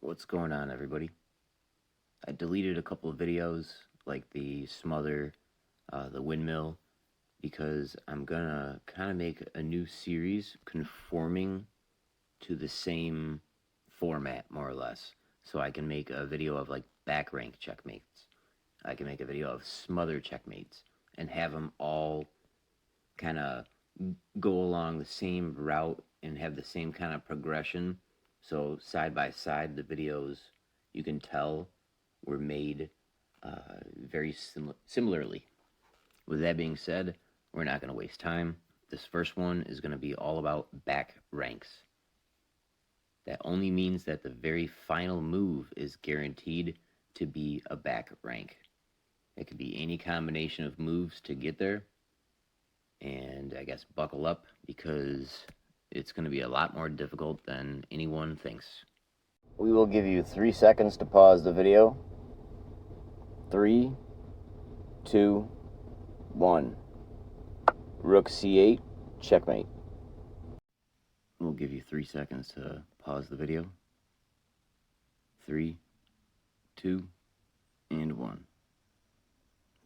What's going on, everybody? I deleted a couple of videos, like the smother, the windmill, because I'm gonna kind of make a new series conforming to the same format, more or less. So I can make a video of like back rank checkmates. I can make a video of smother checkmates and have them all kind of go along the same route and have the same kind of progression. So side by side, the videos you can tell were made very similarly. With that being said, we're not going to waste time. This first one is going to be all about back ranks. That only means that the very final move is guaranteed to be a back rank. It could be any combination of moves to get there, and I guess buckle up because it's going to be a lot more difficult than anyone thinks. We will give you 3 seconds to pause the video. 3, 2, 1. Rook c8, checkmate. We'll give you 3 seconds to pause the video. 3, 2, and 1.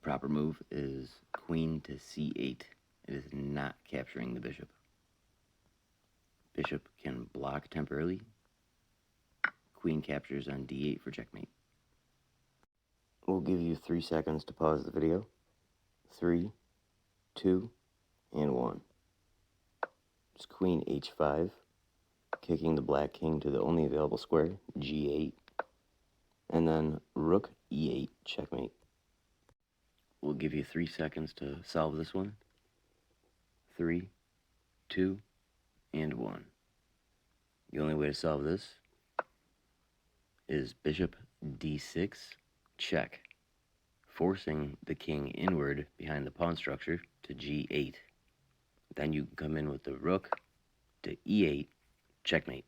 Proper move is queen to c8. It is not capturing the bishop. Bishop can block temporarily. Queen captures on d8 for checkmate. We'll give you 3 seconds to pause the video. 3, 2, and 1. It's queen h5, kicking the black king to the only available square, g8, and then rook e8, checkmate. We'll give you 3 seconds to solve this one. 3, 2, and 1. The only way to solve this is bishop d6, check, forcing the king inward behind the pawn structure to g8. Then you come in with the rook to e8, checkmate.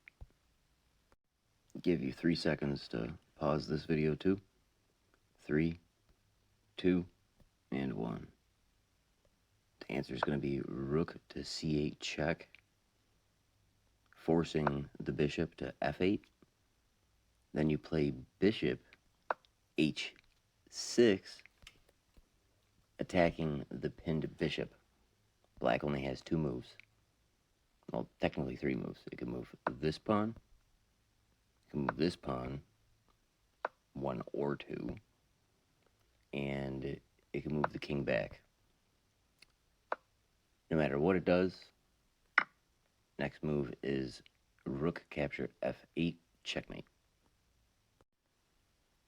Give you 3 seconds to pause this video too. 3, 2, and 1. The answer is going to be rook to c8 check, forcing the bishop to f8. Then you play bishop h6, attacking the pinned bishop. Black only has 2 moves. Well, technically 3 moves. It can move this pawn, it can move this pawn, 1 or 2, and it can move the king back. No matter what it does, next move is rook capture f8, checkmate.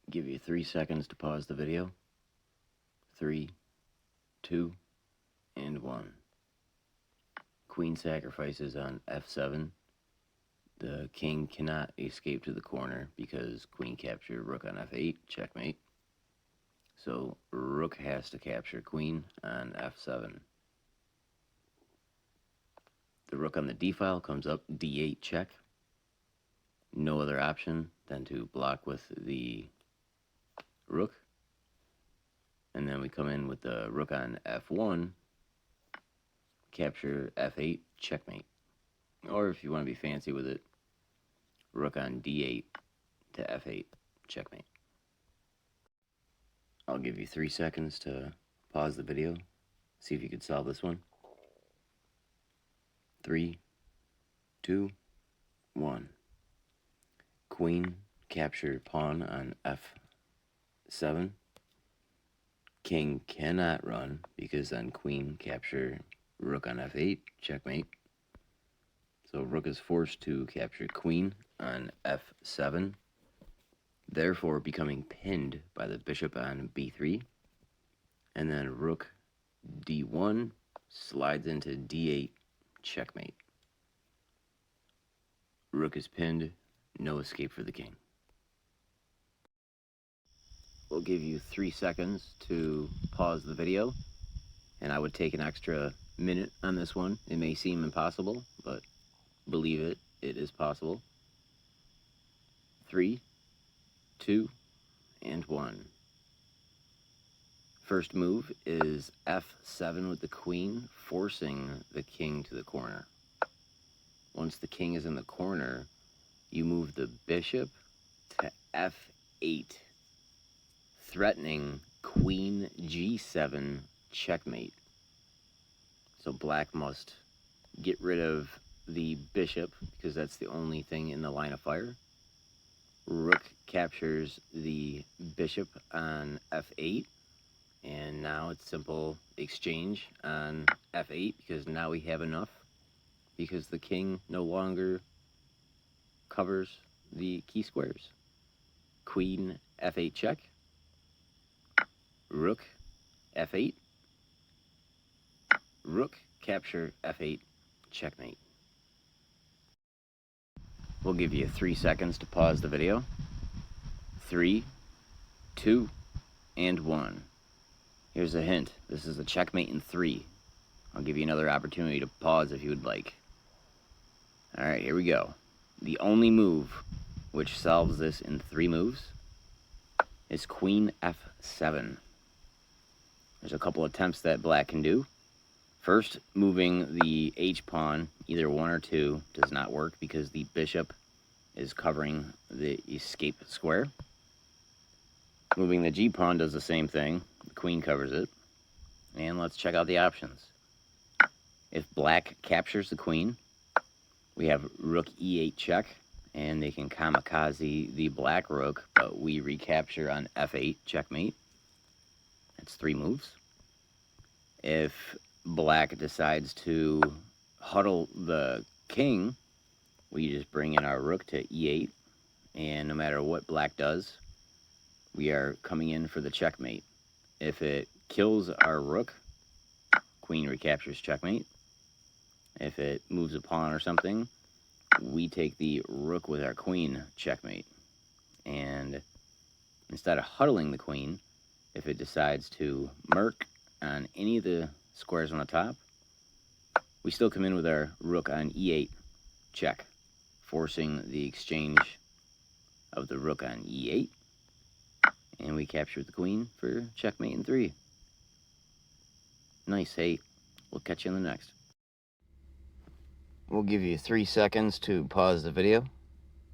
Give you 3 seconds to pause the video. 3, 2, and 1. Queen sacrifices on f7. The king cannot escape to the corner because queen capture rook on f8, checkmate. So rook has to capture queen on f7. The rook on the d-file comes up, d8 check. No other option than to block with the rook. And then we come in with the rook on f1, capture f8, checkmate. Or if you want to be fancy with it, rook on d8 to f8, checkmate. I'll give you 3 seconds to pause the video, see if you could solve this one. 3, 2, 1. Queen capture pawn on f7. King cannot run because then queen capture rook on f8, checkmate. So rook is forced to capture queen on f7, therefore becoming pinned by the bishop on b3. And then rook d1 slides into d8, checkmate. Rook is pinned, no escape for the king. We'll give you 3 seconds to pause the video, and I would take an extra minute on this one. It may seem impossible, but believe it, it is possible. 3, 2, and 1. First move is f7 with the queen, forcing the king to the corner. Once the king is in the corner, you move the bishop f8, threatening queen g7 checkmate. So black must get rid of the bishop because that's the only thing in the line of fire. Rook captures the bishop on f8, and now it's simple exchange on f8 because now we have enough, because the king no longer covers the key squares. Queen f8 check, rook f8, rook capture f8 checkmate. We'll give you 3 seconds to pause the video. 3, 2, and 1. Here's a hint. This is a checkmate in 3. I'll give you another opportunity to pause if you would like. Alright, here we go. The only move which solves this in 3 moves is queen f7. There's a couple attempts that black can do. First, moving the h-pawn, either 1 or 2, does not work because the bishop is covering the escape square. Moving the g-pawn does the same thing. The queen covers it. And let's check out the options. If black captures the queen, we have rook e8 check, and they can kamikaze the black rook, but we recapture on f8 checkmate. That's 3 moves. If black decides to huddle the king, we just bring in our rook to e8, and no matter what black does, we are coming in for the checkmate. If it kills our rook, queen recaptures checkmate. If it moves a pawn or something, we take the rook with our queen, checkmate. And instead of huddling the queen, if it decides to merc on any of the squares on the top, we still come in with our rook on e8 check, forcing the exchange of the rook on e8, and we capture the queen for checkmate in 3. Nice. Hey, we'll catch you in the next. We'll give you 3 seconds to pause the video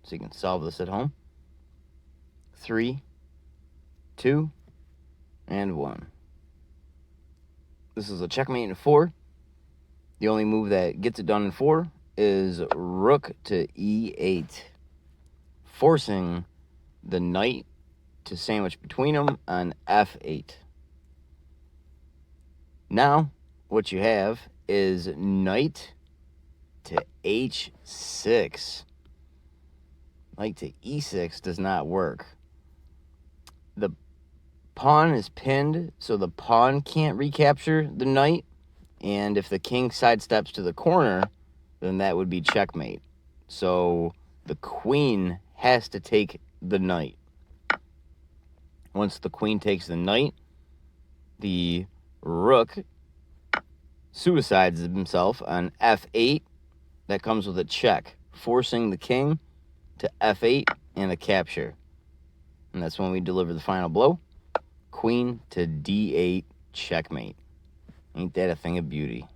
so you can solve this at home. 3, 2, and 1. This is a checkmate in 4. The only move that gets it done in 4 is rook to e8, forcing the knight to sandwich between them on f8. Now, what you have is knight to h6. Knight to e6 does not work. The pawn is pinned, so the pawn can't recapture the knight. And if the king sidesteps to the corner, then that would be checkmate. So the queen has to take the knight. Once the queen takes the knight, the rook suicides himself on f8. That comes with a check, forcing the king to f8 and a capture. And that's when we deliver the final blow. Queen to d8 checkmate. Ain't that a thing of beauty?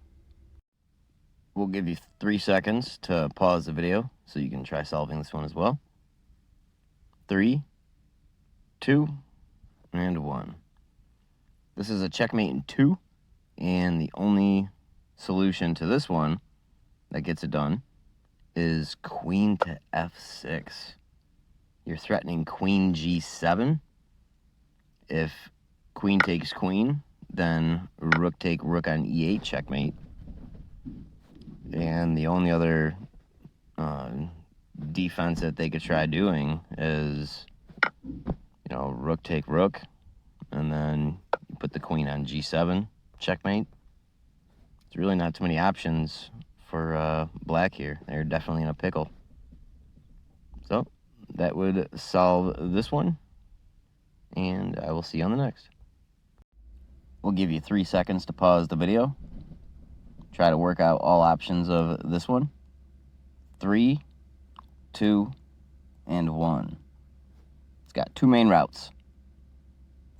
We'll give you 3 seconds to pause the video so you can try solving this one as well. 3, 2, and 1. This is a checkmate in 2, and the only solution to this one that gets it done is queen to f6. You're threatening queen g7. If queen takes queen, then rook take rook on e8 checkmate. And the only other defense that they could try doing is, rook take rook, and then you put the queen on g7 checkmate. There's really not too many options for black here. They're definitely in a pickle. So that would solve this one, and I will see you on the next. We'll give you 3 seconds to pause the video. Try to work out all options of this one. 3, 2, and 1. It's got 2 main routes.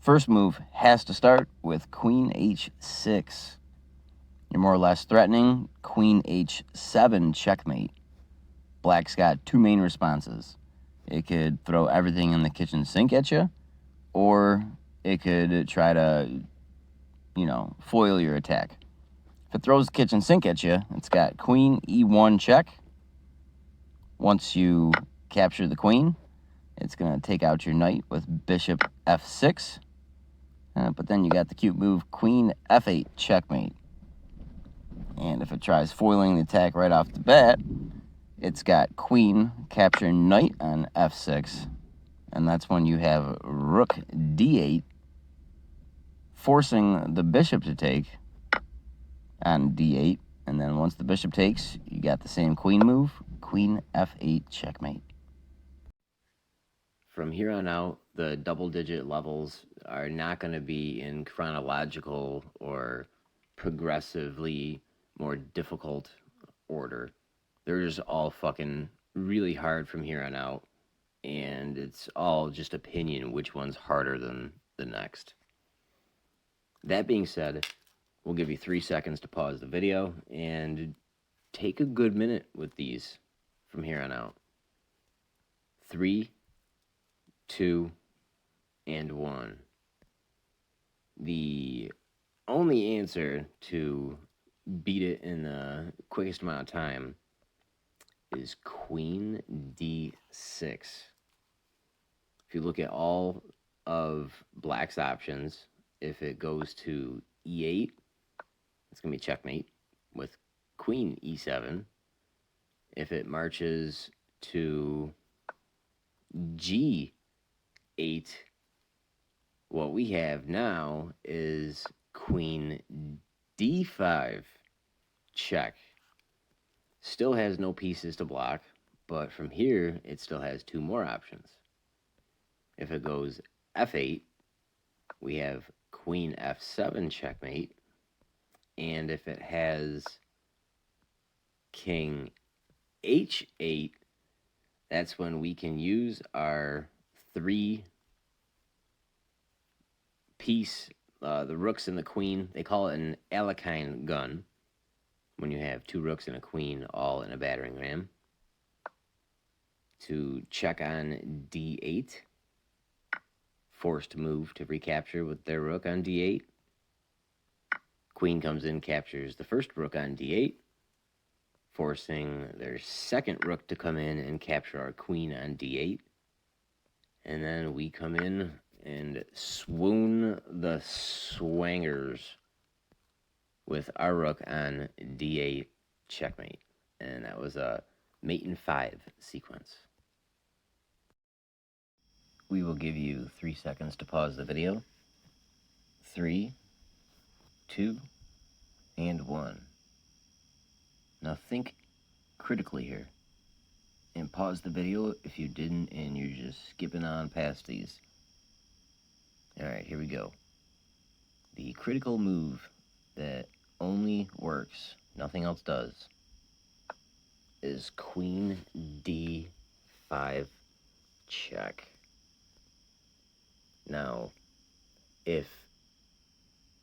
First move has to start with queen h6. You're more or less threatening queen h7 checkmate. Black's got 2 main responses. It could throw everything in the kitchen sink at you, or it could try to, foil your attack. If it throws the kitchen sink at you, it's got queen e1 check. Once you capture the queen, it's going to take out your knight with bishop f6. But then you got the cute move queen f8 checkmate. And if it tries foiling the attack right off the bat, it's got queen capture knight on f6. And that's when you have rook d8, forcing the bishop to take on d8. And then once the bishop takes, you got the same queen move, queen f8 checkmate. From here on out, the double-digit levels are not going to be in chronological or progressively more difficult order. They're just all fucking really hard from here on out, and it's all just opinion which one's harder than the next. That being said, we'll give you 3 seconds to pause the video and take a good minute with these from here on out. 3, 2, and 1. The only answer to beat it in the quickest amount of time is queen d6. If you look at all of black's options, if it goes to e8, it's going to be checkmate with queen e7. If it marches to g8, what we have now is queen d5 check. Still has no pieces to block, but from here it still has 2 more options. If it goes f8, we have queen f7 checkmate, and if it has king h8, that's when we can use our 3-piece, the rooks and the queen. They call it an Alekhine gun when you have 2 rooks and a queen all in a battering ram. To check on d8, forced move to recapture with their rook on d8. Queen comes in, captures the first rook on d8, forcing their second rook to come in and capture our queen on d8. And then we come in and swoon the swangers with our rook on d8 checkmate. And that was a mate in 5 sequence. We will give you 3 seconds to pause the video. 3, 2, and 1. Now think critically here, and pause the video if you didn't and you're just skipping on past these. Alright, here we go. The critical move that only works, nothing else does, is queen d5 check. Now, if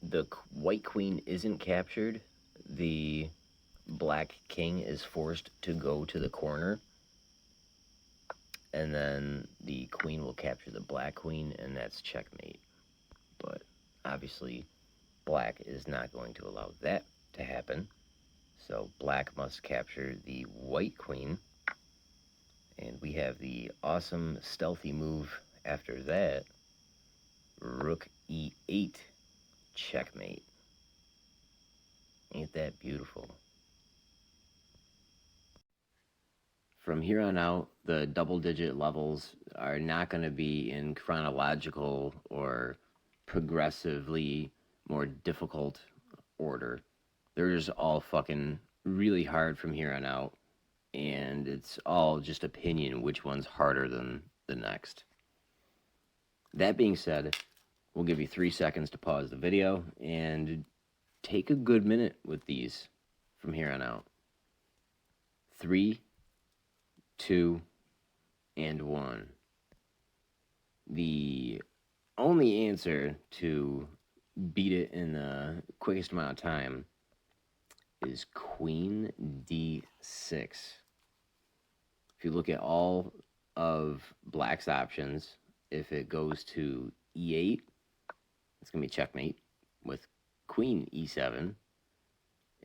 the white queen isn't captured, the black king is forced to go to the corner, and then the queen will capture the black queen, and that's checkmate. But obviously, black is not going to allow that to happen, so black must capture the white queen, and we have the awesome stealthy move after that, rook e8 checkmate. Ain't that beautiful? From here on out, the double-digit levels are not going to be in chronological or progressively more difficult order. They're just all fucking really hard from here on out, and it's all just opinion which one's harder than the next. That being said, we'll give you 3 seconds to pause the video and take a good minute with these from here on out. 3, 2, and 1. The only answer to beat it in the quickest amount of time is queen d6. If you look at all of black's options, if it goes to e8, it's going to be checkmate with queen e7.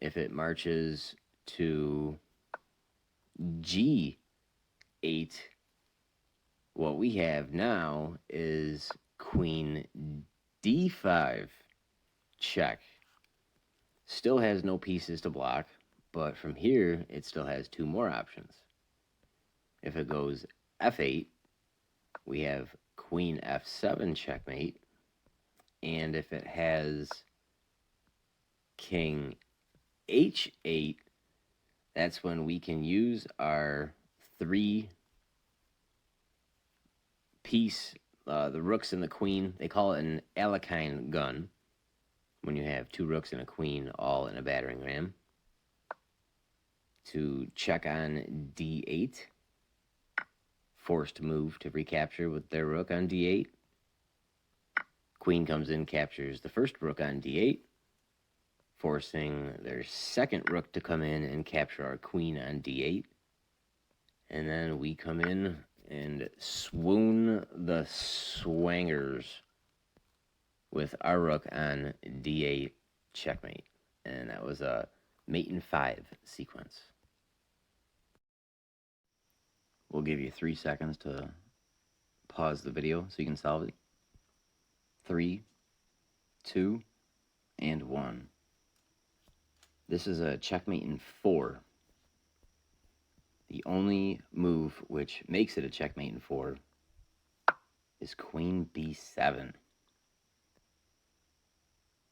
If it marches to g8, what we have now is queen d5 check. Still has no pieces to block, but from here, it still has two more options. If it goes f8, we have queen f7 checkmate. And if it has king h8, that's when we can use our three piece, the rooks and the queen. They call it an Alekhine gun when you have two rooks and a queen all in a battering ram, to check on d8, forced move to recapture with their rook on d8. Queen comes in, captures the first rook on d8, forcing their second rook to come in and capture our queen on d8. And then we come in and swoon the swangers with our rook on d8 checkmate. And that was a mate in 5 sequence. We'll give you 3 seconds to pause the video so you can solve it. 3, 2, and 1. This is a checkmate in 4. The only move which makes it a checkmate in 4 is queen b7.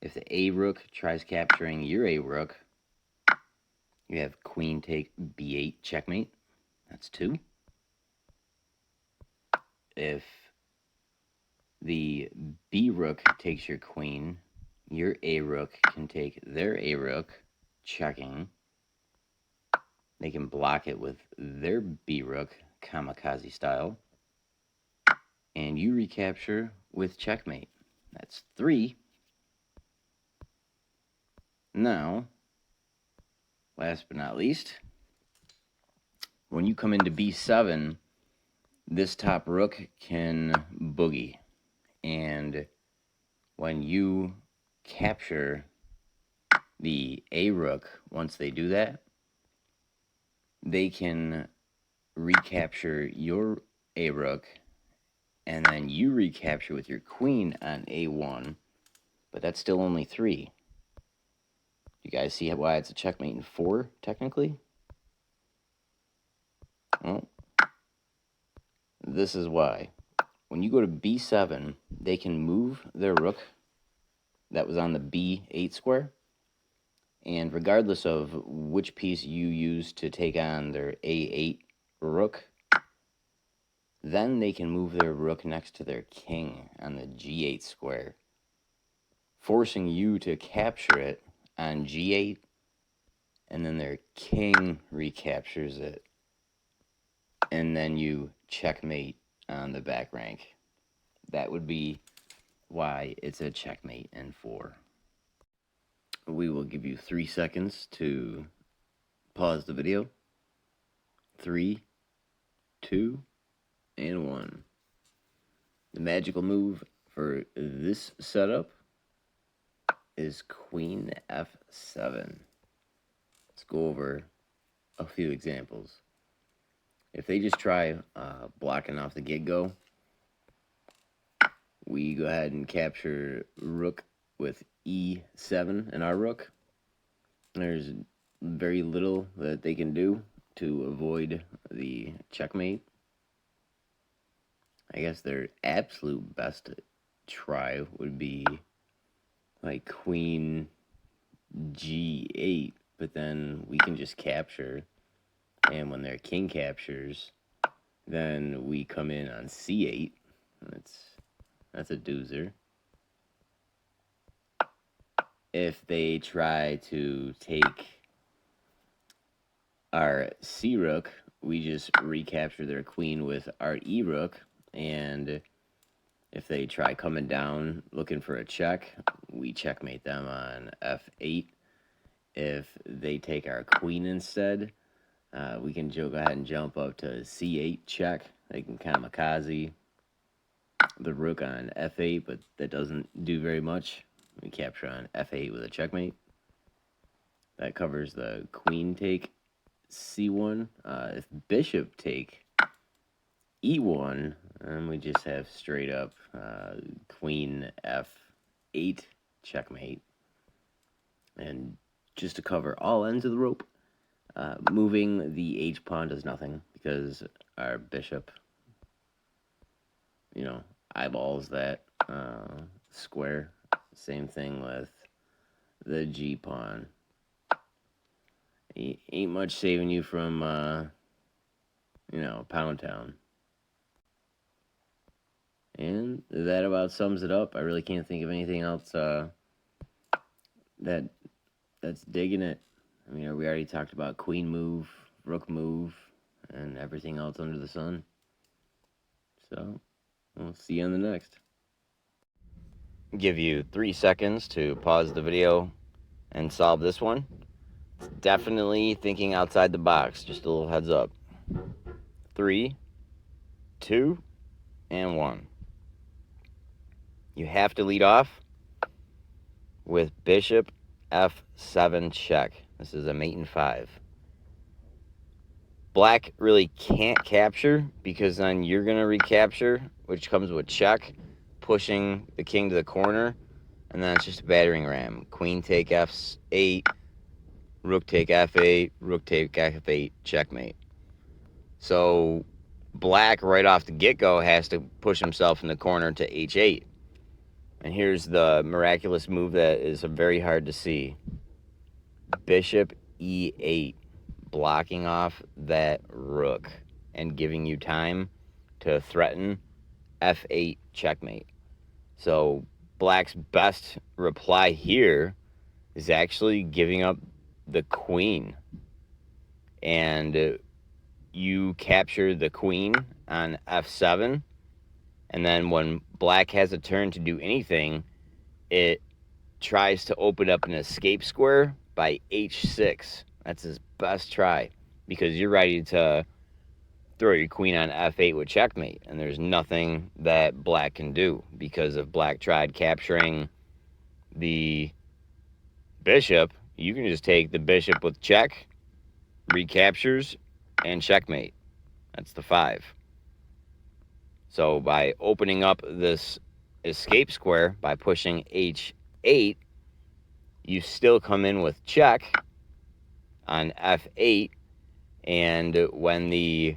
If the a rook tries capturing your a rook, you have queen take b8 checkmate. That's 2. If the b rook takes your queen, your a rook can take their a rook, checking. They can block it with their b rook, kamikaze style, and you recapture with checkmate. That's 3. Now, last but not least, when you come into b7, this top rook can boogie. And when you capture the a rook, once they do that, they can recapture your a rook, and then you recapture with your queen on a1, but that's still only 3. You guys see why it's a checkmate in 4, technically? Well, this is why. When you go to b7, they can move their rook that was on the b8 square, and regardless of which piece you use to take on their a8 rook, then they can move their rook next to their king on the g8 square, forcing you to capture it on g8, and then their king recaptures it, and then you checkmate on the back rank. That would be why it's a checkmate in 4. We will give you 3 seconds to pause the video. 3, 2, and 1. The magical move for this setup is queen f7. Let's go over a few examples. If they just try blocking off the get-go, we go ahead and capture rook with e7 and our rook. There's very little that they can do to avoid the checkmate. I guess their absolute best try would be like queen g8, but then we can just capture, and when their king captures, then we come in on c8. That's a doozer. If they try to take our c rook, we just recapture their queen with our e rook, and if they try coming down looking for a check, we checkmate them on f8. If they take our queen instead, we can go ahead and jump up to c8 check, They can kamikaze the rook on f8, but that doesn't do very much. We capture on f8 with a checkmate. That covers the queen take c1. If bishop take e1, and we just have straight up queen f8 checkmate. And just to cover all ends of the rope, moving the h pawn does nothing because our bishop, eyeballs that square. Same thing with the g pawn. Ain't much saving you from, Pound Town. And that about sums it up. I really can't think of anything else that's digging it. I mean, we already talked about queen move, rook move, and everything else under the sun. So, we'll see you on the next. Give you 3 seconds to pause the video and solve this one. It's definitely thinking outside the box. Just a little heads up. 3, 2, and 1. You have to lead off with bishop f7 check. This is a mate in 5. Black really can't capture because then you're going to recapture, which comes with check, pushing the king to the corner, and then it's just a battering ram. Queen take f8, rook take f8, rook take f8, checkmate. So black right off the get-go has to push himself in the corner to h8. And here's the miraculous move that is very hard to see. Bishop e8, blocking off that rook and giving you time to threaten f8 checkmate. So black's best reply here is actually giving up the queen. And you capture the queen on f7, and then when black has a turn to do anything, it tries to open up an escape square by h6. That's his best try, because you're ready to throw your queen on f8 with checkmate, and there's nothing that black can do, because if black tried capturing the bishop, you can just take the bishop with check, recaptures, and checkmate. That's the 5. So by opening up this escape square by pushing h8, you still come in with check on f8, and when the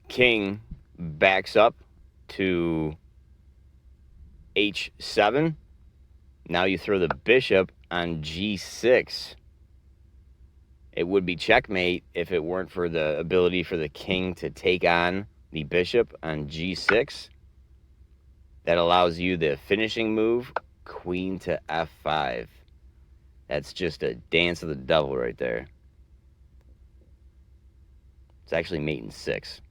king backs up to h7, now you throw the bishop on g6. It would be checkmate if it weren't for the ability for the king to take on the bishop on g6. That allows you the finishing move, queen to f5. That's just a dance of the devil right there. It's actually mate in 6.